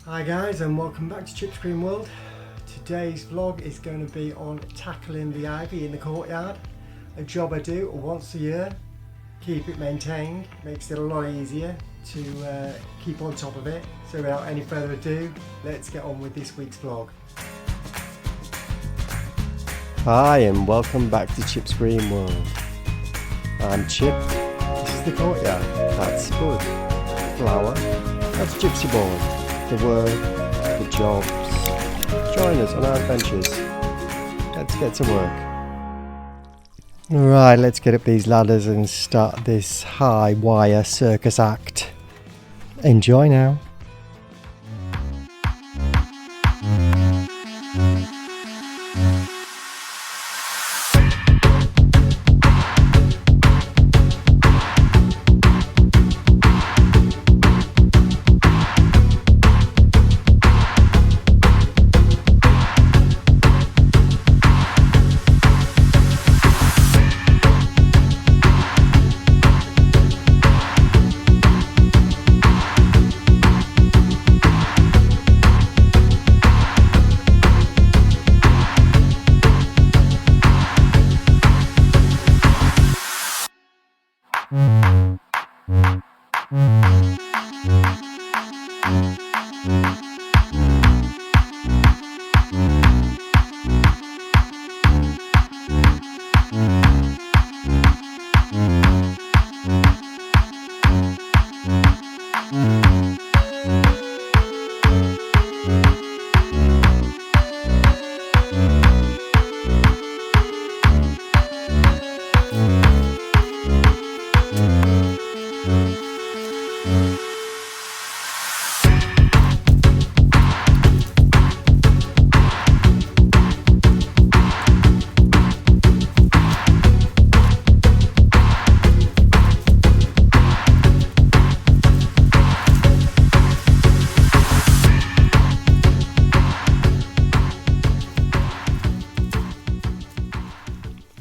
Hi guys, and welcome back to Chip's Green World. Today's vlog is going to be on tackling the ivy in the courtyard. A job I do once a year. Keep it maintained, makes it a lot easier to keep on top of it. So without any further ado, let's get on with this week's vlog. Hi and welcome back to Chip's Green World. I'm Chip, this is the courtyard, that's Spud, Flower, that's Gypsy Boy. The work, the jobs. Join us on our adventures. Let's get to work. Right, let's get up these ladders and start this high wire circus act. Enjoy now.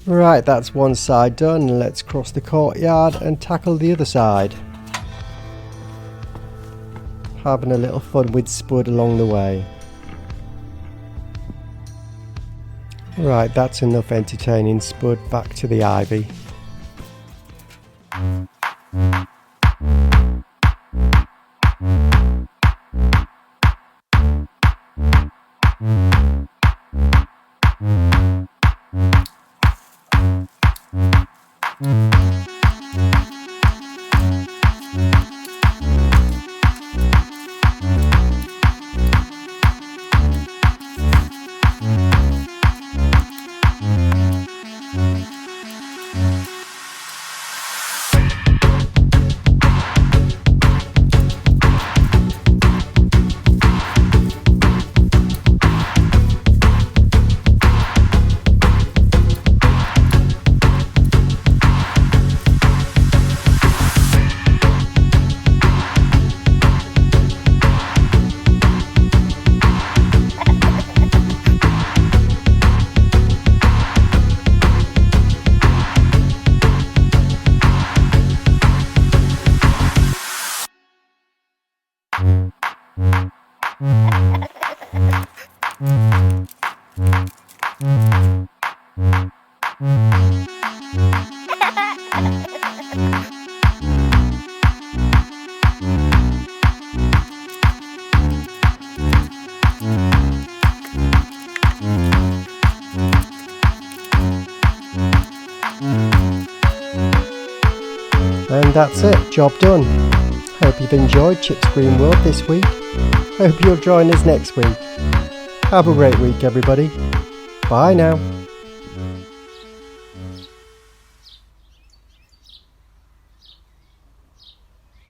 Right, that's one side done. Let's cross the courtyard and tackle the other side. Having a little fun with Spud along the way. Right, that's enough entertaining Spud. Back to the ivy. And that's it, job done. Hope you've enjoyed Chip's Green World this week. Hope you'll join us next week. Have a great week everybody. Bye now.